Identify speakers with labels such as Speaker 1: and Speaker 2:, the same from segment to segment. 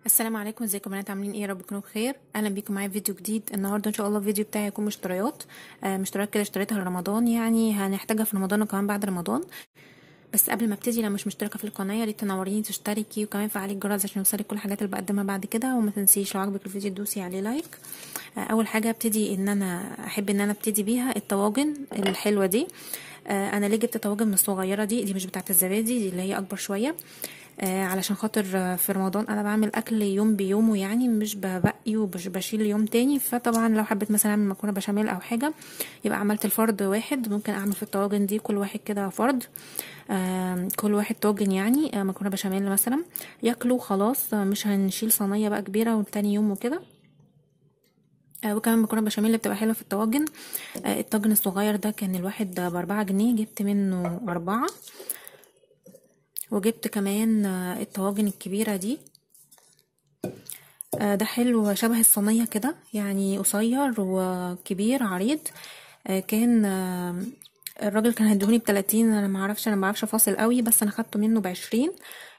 Speaker 1: السلام عليكم، ازيكم بنات؟ عاملين ايه؟ يا رب تكونوا بخير. اهلا بيكم معايا في فيديو جديد. النهارده ان شاء الله الفيديو بتاعي هيكون مشتريات مشتريات كده اشتريتها لرمضان، يعني هنحتاجها في رمضان وكمان بعد رمضان. بس قبل ما ابتدي، لو مش مشتركه في القناه يا ريت تنوريني تشتركي وكمان فعلي الجرس عشان يوصلك كل الحاجات اللي بقدمها بعد كده. وما تنسيش لو عجبك الفيديو تدوسي عليه لايك. اول حاجه ابتدي ان انا احب ان انا ابتدي بيها الطواجن الحلوه دي. انا ليه جبت طواجن من الصغيره دي مش بتاعه الزبادي، دي اللي هي اكبر شويه. علشان خاطر في رمضان انا بعمل اكل يوم بيومه، يعني مش ببقي ومش بشيل يوم تاني. فطبعا لو حبيت مثلا اعمل مكرونه بشاميل او حاجه يبقى عملت الفرد واحد. ممكن اعمل في الطواجن دي كل واحد كده فرد، كل واحد طاجن، يعني مكرونه بشاميل مثلا ياكلوا خلاص. مش هنشيل صينيه بقى كبيره وتاني يوم وكده. وكمان مكرونه بشاميل اللي بتبقى حلوه في الطواجن. الطاجن الصغير ده كان الواحد ب4 جنيه، جبت منه 4. وجبت كمان الطواجن الكبيرة دي. ده حلو شبه الصينية كده، يعني قصير وكبير عريض. كان الراجل كان هيدوني ب30. انا ما بعرفش افاصل قوي، بس انا خدته منه ب20.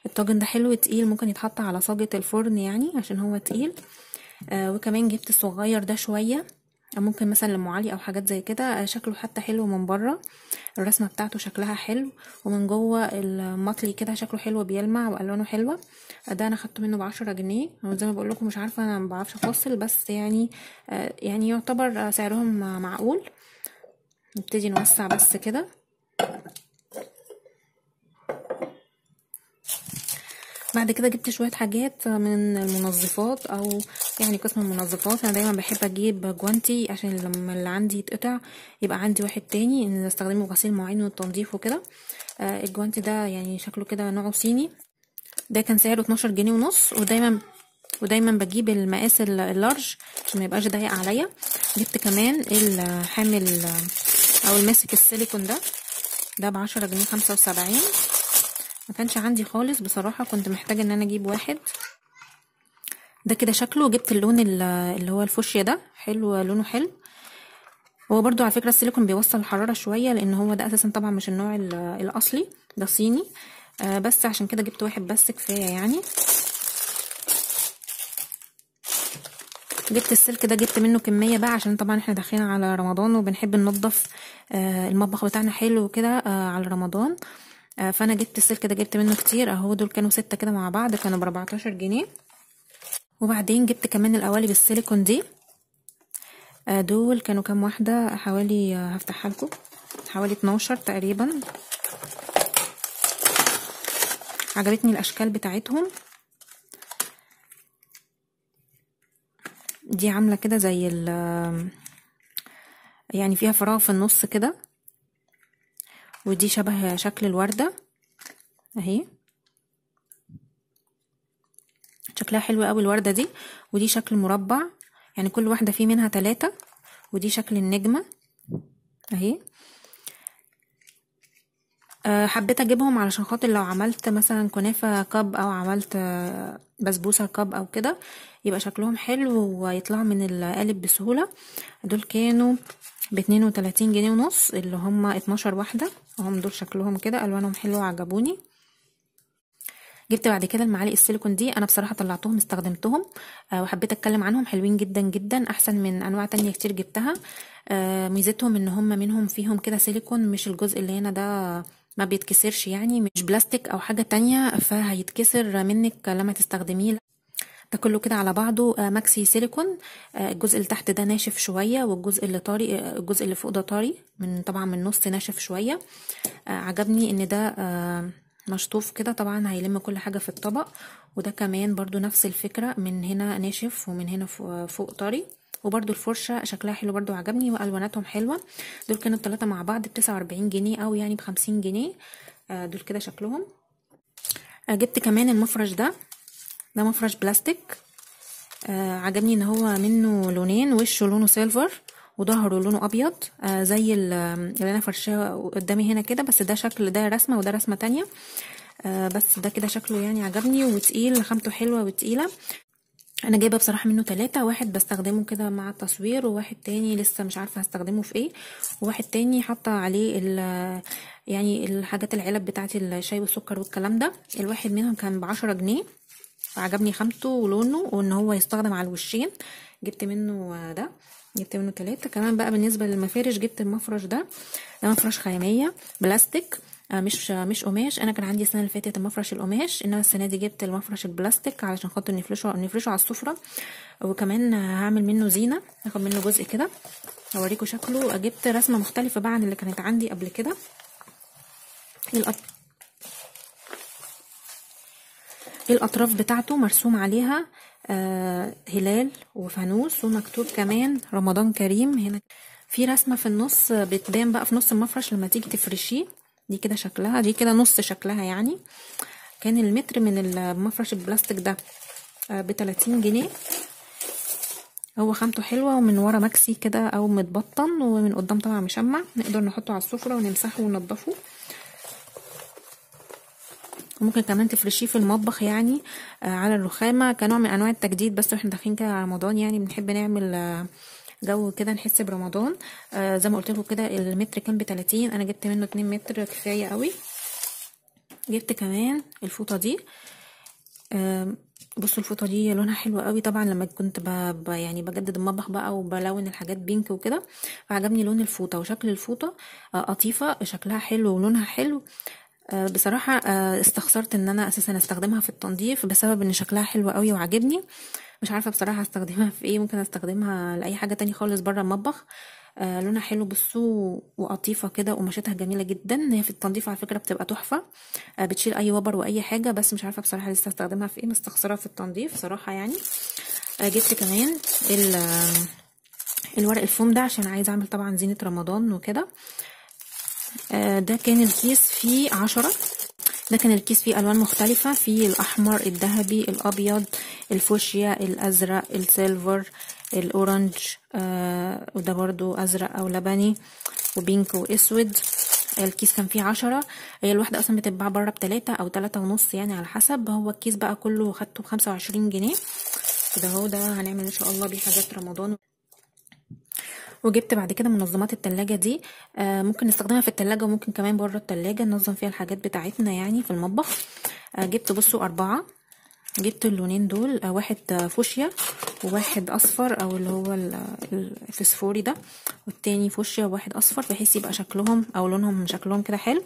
Speaker 1: الطاجن ده حلو تقيل، ممكن يتحط على صاجة الفرن يعني عشان هو تقيل. وكمان جبت الصغير ده شوية، ممكن مثلا لأم علي او حاجات زي كده. شكله حتى حلو من بره، الرسمه بتاعته شكلها حلو، ومن جوه المطلي كده شكله حلو بيلمع والوانه حلوه. ده انا خدته منه ب10 جنيه. وزي ما بقول لكم مش عارفه، انا ما بعرفش افصل، بس يعني يعتبر سعرهم معقول. نبتدي نوسع بس كده. بعد كده جبت شويه حاجات من المنظفات، او يعني قسم المنظفات. انا دايما بحب اجيب جوانتي عشان لما اللي عندي يتقطع يبقى عندي واحد تاني ان استخدمه غسيل مواعين والتنظيف وكده. الجوانتي ده يعني شكله كده نوعه صيني. ده كان سعره 12 جنيه ونص. ودايما بجيب المقاس اللارج عشان ما يبقاش ضيق عليا. جبت كمان الحامل او الماسك السيليكون ده ب10 جنيه 75. ما كانش عندي خالص بصراحة، كنت محتاجة ان انا اجيب واحد. ده كده شكله. جبت اللون اللي هو الفوشيا ده، حلو لونه حلو. هو برضو على فكرة السيليكون بيوصل الحرارة شوية، لان هو ده اساسا طبعا مش النوع الاصلي، ده صيني. بس عشان كده جبت واحد بس كفاية يعني. جبت السلك ده، جبت منه كمية بقى عشان طبعا احنا داخلين على رمضان وبنحب ننضف المطبخ بتاعنا حلو كده على رمضان. فانا جبت السلك ده، جبت منه كتير اهو. دول كانوا 6 كده مع بعض، كانوا ب14 جنيه. وبعدين جبت كمان القوالب السيليكون دي. دول كانوا كام واحدة؟ حوالي هفتحها لكم، حوالي 12 تقريبا. عجبتني الاشكال بتاعتهم. دي عاملة كده زي يعني فيها فراغ في النص كده. ودي شبه شكل الوردة اهي، شكلها حلو قوي الوردة دي. ودي شكل مربع، يعني كل واحدة فيه منها 3. ودي شكل النجمة اهي. حبيت اجيبهم علشان خاطر لو عملت مثلا كنافة كب، او عملت بسبوسة كب او كده، يبقى شكلهم حلو ويطلعوا من القالب بسهولة. دول كانوا ب32 جنيه ونص، اللي هم 12 واحدة. هم دول شكلهم كده، الوانهم حلوة عجبوني. جبت بعد كده المعالق السيليكون دي. انا بصراحه طلعتهم استخدمتهم وحبيت اتكلم عنهم. حلوين جدا جدا، احسن من انواع تانية كتير جبتها. ميزتهم ان هم منهم فيهم كده سيليكون، مش الجزء اللي هنا ده ما بيتكسرش، يعني مش بلاستيك او حاجه تانية فهيتكسر منك لما تستخدميه. ده كله كده على بعضه ماكسي سيليكون. الجزء اللي تحت ده ناشف شويه، والجزء اللي طري، الجزء اللي فوق ده طري طبعا من النص ناشف شويه. عجبني ان ده مشطوف كده، طبعا هيلم كل حاجة في الطبق. وده كمان برضو نفس الفكرة، من هنا ناشف ومن هنا فوق طري. وبرضو الفرشة شكلها حلو برضو عجبني، والواناتهم حلوة. دول كانوا ال3 مع بعض ب49 جنيه، او يعني ب50 جنيه. دول كده شكلهم. جبت كمان المفرش ده مفرش بلاستيك. عجبني ان هو منه لونين، وشه لونه سيلفر وظهره لونه ابيض، زي اللي انا فرشاه قدامي هنا كده. بس ده شكل، ده رسمه وده رسمه تانية. بس ده كده شكله يعني عجبني، وتقيل، خامته حلوه وتقيله. انا جايبه بصراحه منه 3، واحد بستخدمه كده مع التصوير، وواحد تاني لسه مش عارفه هستخدمه في ايه، وواحد تاني حاطه عليه يعني الحاجات، العلب بتاعه الشاي والسكر والكلام ده. الواحد منهم كان ب10 جنيه. عجبني خامته ولونه وان هو يستخدم على الوشين. جبت منه ده، جبت منه 3. كمان بقى بالنسبه للمفارش جبت المفرش ده مفرش خياميه بلاستيك، مش قماش. انا كان عندي السنه اللي فاتت المفرش القماش، انما السنه دي جبت المفرش البلاستيك علشان خاطر نفرشه على السفره. وكمان هعمل منه زينه، هاخد منه جزء كده اوريكم شكله. جبت رسمه مختلفه بقى عن اللي كانت عندي قبل كده. الاطراف بتاعته مرسوم عليها هلال وفانوس، ومكتوب كمان رمضان كريم. هنا في رسمه في النص بتبان بقى في نص المفرش لما تيجي تفرشيه. دي كده شكلها، دي كده نص شكلها يعني. كان المتر من المفرش البلاستيك ده ب30 جنيه. هو خامته حلوه ومن ورا مكسي كده او متبطن، ومن قدام طبعا مشمع، نقدر نحطه على السفره ونمسحه وننضفه. وممكن كمان تفرشيه في المطبخ يعني على الرخامه كنوع من انواع التجديد. بس احنا داخلين كده على رمضان يعني بنحب نعمل جو كده نحس برمضان. زي ما قلت لكم كده المتر كان ب30، انا جبت منه 2 متر كفايه قوي. جبت كمان الفوطه دي. بصوا الفوطه دي لونها حلو قوي. طبعا لما كنت يعني بجدد المطبخ بقى وبلون الحاجات بينك وكده، فعجبني لون الفوطه وشكل الفوطه. قطيفه شكلها حلو ولونها حلو. بصراحه استخسرت ان انا اساسا استخدمها في التنظيف بسبب ان شكلها حلو قوي وعجبني. مش عارفه بصراحه استخدمها في ايه، ممكن استخدمها لاي حاجه تاني خالص بره المطبخ. لونها حلو بصوا، وقطيفه كده، وقماشتها جميله جدا. هي في التنظيف على فكره بتبقى تحفه، بتشيل اي وبر واي حاجه. بس مش عارفه بصراحه لسه استخدمها في ايه، مستخسره في التنظيف صراحه يعني. جبت كمان الورق الفوم ده عشان عايزه اعمل طبعا زينه رمضان وكده. ده كان الكيس فيه 10. ده كان الكيس فيه الوان مختلفه، فيه الاحمر، الذهبي، الابيض، الفوشيا، الازرق، السيلفر، الاورنج، وده برضو ازرق او لبني، وبينك واسود. الكيس كان فيه 10. هي الواحدة اصلا بتتباع بره ب3 او 3.5 يعني على حسب. هو الكيس بقى كله خدته ب25 جنيه كده. هو ده هنعمل ان شاء الله بيه حاجات رمضان. وجبت بعد كده منظمات التلاجة دي. ممكن نستخدمها في التلاجة وممكن كمان بره التلاجة ننظم فيها الحاجات بتاعتنا يعني في المطبخ. جبت بصوا 4. جبت اللونين دول، واحد فوشيا وواحد اصفر او اللي هو الفسفوري ده، والتاني فوشيا وواحد اصفر، بحيث يبقى شكلهم او لونهم شكلهم كده حلو.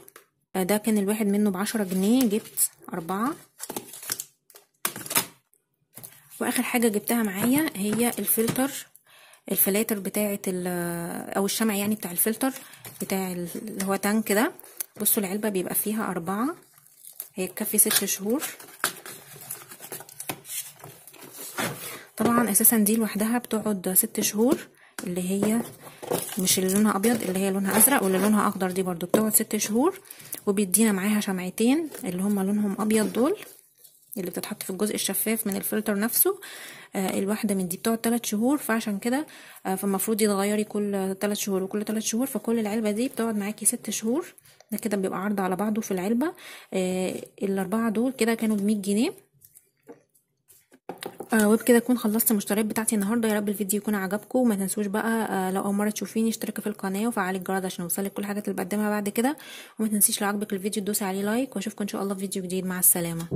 Speaker 1: ده كان الواحد منه ب10 جنيه. جبت 4. واخر حاجة جبتها معايا هي الفلاتر بتاعة او الشمع يعني بتاع الفلتر بتاع اللي هو تانك ده. بصوا العلبة بيبقى فيها 4، هي تكفي 6 شهور. طبعا اساسا دي لوحدها بتقعد 6 شهور، اللي هي مش اللي لونها ابيض، اللي هي لونها ازرق، واللي لونها اخضر دي برضو بتقعد 6 شهور. وبيدينا معاها شمعتين اللي هم لونهم ابيض دول، اللي بتتحط في الجزء الشفاف من الفلتر نفسه. الواحدة من دي بتقعد 3 شهور، فعشان كده فالمفروض يتغيري كل 3 شهور وكل 3 شهور. فكل العلبة دي بتقعد معاكي 6 شهور. ده كده بيبقى عرض على بعضه في العلبة. ال4 دول كده كانوا ب100 جنيه. وبكده اكون خلصت المشتريات بتاعتي النهارده. يا رب الفيديو يكون عجبكم، وما تنسوش بقى لو اول مره تشوفيني اشتركي في القناه وفعلي الجرس عشان يوصلك كل الحاجات اللي بقدمها بعد كده. وما تنسيش لو عجبك الفيديو تدوسي عليه لايك، واشوفكم ان شاء الله في فيديو جديد. مع السلامه.